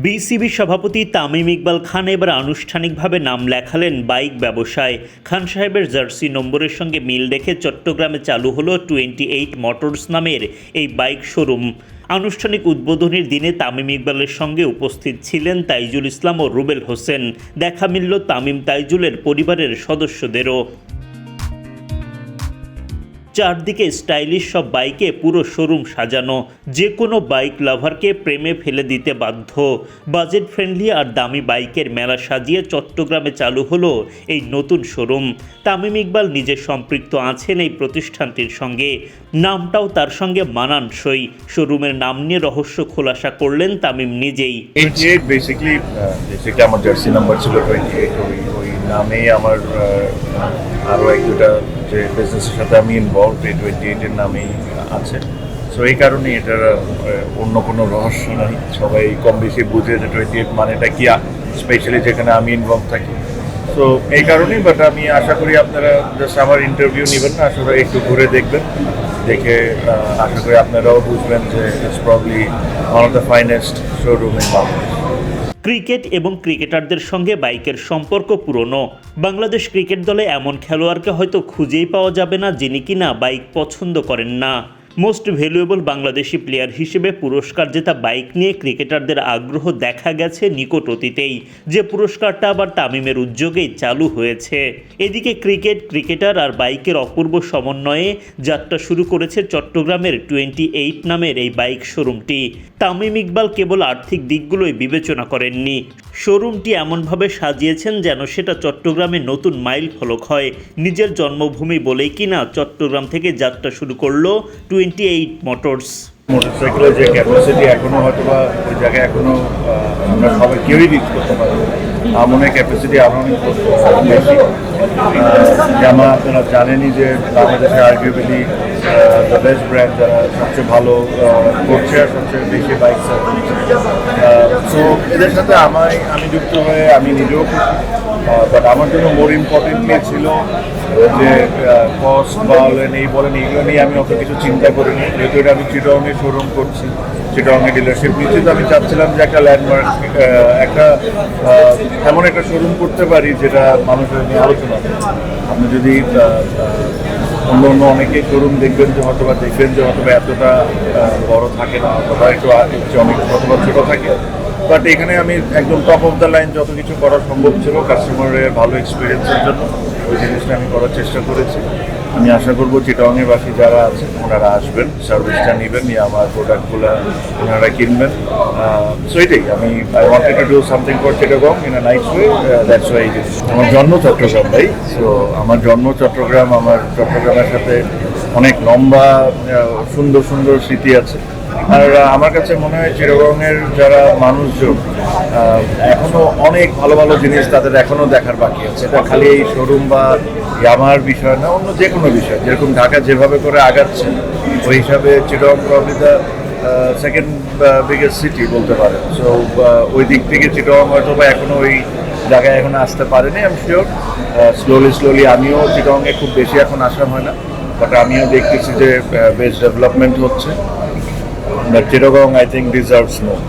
BCB সভাপতি তামিম ইকবাল খান এবার আনুষ্ঠানিকভাবে নাম লেখালেন বাইক ব্যবসায়। খান সাহেবের জার্সি নম্বরের সঙ্গে মিল রেখে চট্টগ্রামে চালু হলো 28 মোটরস নামের এই বাইক শোরুম। আনুষ্ঠানিক উদ্বোধনীর দিনে তামিম ইকবালের সঙ্গে উপস্থিত ছিলেন তাইজুল ইসলাম ও রুবেল হোসেন। দেখা মিলল তামিম তাইজুলের পরিবারের সদস্যদেরও। চারদিকে স্টাইলিশ সব বাইকে পুরো শোরুম সাজানো, যে কোনো বাইক লাভারকে প্রেমে ফেলে দিতে বাধ্য। বাজেট ফ্রেন্ডলি আর দামি বাইকের মেলা সাজিয়ে চট্টগ্রামে চালু হলো এই নতুন শোরুম। তামিম ইকবাল নিজে সম্পৃক্ত আছেন এই প্রতিষ্ঠানটির সঙ্গে, নামটাও তার সঙ্গে মানানসই। শোরুমের নাম নিয়ে রহস্য খোলাসা করলেন তামিম নিজেই। বেসিক্যালি আমার জার্সি নাম্বার ছিল 28, ওই নামেই আমার আরও এক দুটা যে বিজনেসের সাথে আমি ইনভলভ, এই 28-এর নামেই আছে। সো এই কারণে এটার অন্য কোনো রহস্য নাই, সবাই কম বেশি বুঝে যে 28 মানেটা কি, স্পেশালি যেখানে আমি ইনভলভ থাকি। সো এই কারণেই, বাট আমি আশা করি আপনারা জাস্ট আমার ইন্টারভিউ নেবেন না, আসলে একটু ঘুরে দেখবেন, দেখে আশা করি আপনারাও বুঝবেন যে it's probably one of the finest showroom in Bangladesh. Cricket এবং ক্রিকেটারদের সঙ্গে বাইকের সম্পর্ক পুরনো। বাংলাদেশ ক্রিকেট দলে এমন খেলোয়াড়কে হয়তো খুঁজেই পাওয়া যাবে না যিনি কিনা বাইক পছন্দ করেন না। মোস্ট ভ্যালুয়েবল বাংলাদেশি প্লেয়ার হিসেবে পুরস্কার জেতা বাইক নিয়ে ক্রিকেটারদের আগ্রহ দেখা গেছে নিকট অতীতেই, যে পুরস্কারটা আবার তামিমের উদ্যোগেই চালু হয়েছে। এদিকে ক্রিকেটার আর বাইকের অপূর্ব সমন্বয়ে যাত্রা শুরু করেছে চট্টগ্রামের 28 নামের এই বাইক শোরুমটি। তামিম ইকবাল কেবল আর্থিক দিকগুলোই বিবেচনা করেননি, শোরুমটি এমনভাবে সাজিয়েছেন যেন সেটা চট্টগ্রামের নতুন মাইল ফলক হয়। নিজের জন্মভূমি বলেই কিনা চট্টগ্রাম থেকে যাত্রা শুরু করলো 28 মোটরস। মোটরসাইকেলের যে ক্যাপাসিটি এখনো হয়তো বা ওই জায়গায় এখনো আমরা সবাই কেউই রিচ করতে পারি, আমার মনে হয় ক্যাপাসিটি আরও অনেক বেশি। যেমন আপনারা জানেনই যে বাংলাদেশে আর্গুয়েবলি দ্য বেস্ট ব্র্যান্ড, যারা সবচেয়ে ভালো করছে আর সবচেয়ে বেশি বাইক করছে। সো এদের সাথে আমি যুক্ত হয়ে আমি নিজেও খুশি, বাট আমার জন্য মোর ইম্পর্টেন্টলি ছিল যে কস্ট বলেন এইগুলো নিয়ে আমি অত কিছু চিন্তা করিনি। যেহেতু এটা আমি চিটাগংয়ে শোরুম করছি, চিটাগংয়ে ডিলারশিপ নিচ্ছি, তো আমি চাচ্ছিলাম যে একটা ল্যান্ডমার্ক, একটা এমন একটা শোরুম করতে পারি যেটা মানুষের নিয়ে আলোচনা করে। আপনি যদি অন্য অনেকে শোরুম দেখবেন যে হয়তো এতটা বড় থাকে না, অথবা একটু অনেক অথবা ছোটো থাকে, বাট এখানে আমি একদম টপ অফ দ্য লাইন যত কিছু করা সম্ভব ছিল কাস্টমারের ভালো এক্সপিরিয়েন্সের জন্য, ওই জিনিসটা আমি করার চেষ্টা করেছি। আমি আশা করবো চিটাগংয়ের বাসী যারা আছেন ওনারা আসবেন, সার্ভিসটা নেবেন, নিয়ে আমার প্রোডাক্টগুলো ওনারা কিনবেন। সো এটাই I wanted to do something for Chittagong in a nice way, that's why it is. আমার জন্ম চট্টগ্রাম ভাই, সো আমার জন্ম চট্টগ্রাম, আমার চট্টগ্রামের সাথে অনেক লম্বা সুন্দর স্মৃতি আছে। আর আমার কাছে মনে হয় চিটাগংয়ের যারা মানুষজন এখনো অনেক ভালো জিনিস তাদের এখনো দেখার বাকি আছে। এটা খালি এই শোরুম বা আমার বিষয় না, অন্য যে কোনো বিষয়। যেরকম ঢাকা যেভাবে করে আগাচ্ছে, ওই হিসাবে Chittagong probably the second biggest city বলতে পারেন। সো ওই দিক থেকে চিটাগং হয়তো বা এখনো ওই জায়গায় এখনো আসতে পারেনি। আই এম শিওর স্লোলি আমিও চিটাগংয়ে খুব বেশি এখন আসা হয় না, বাট আমিও দেখতেছি যে বেশ ডেভেলপমেন্ট হচ্ছে। But Chittagong, I think, deserves more.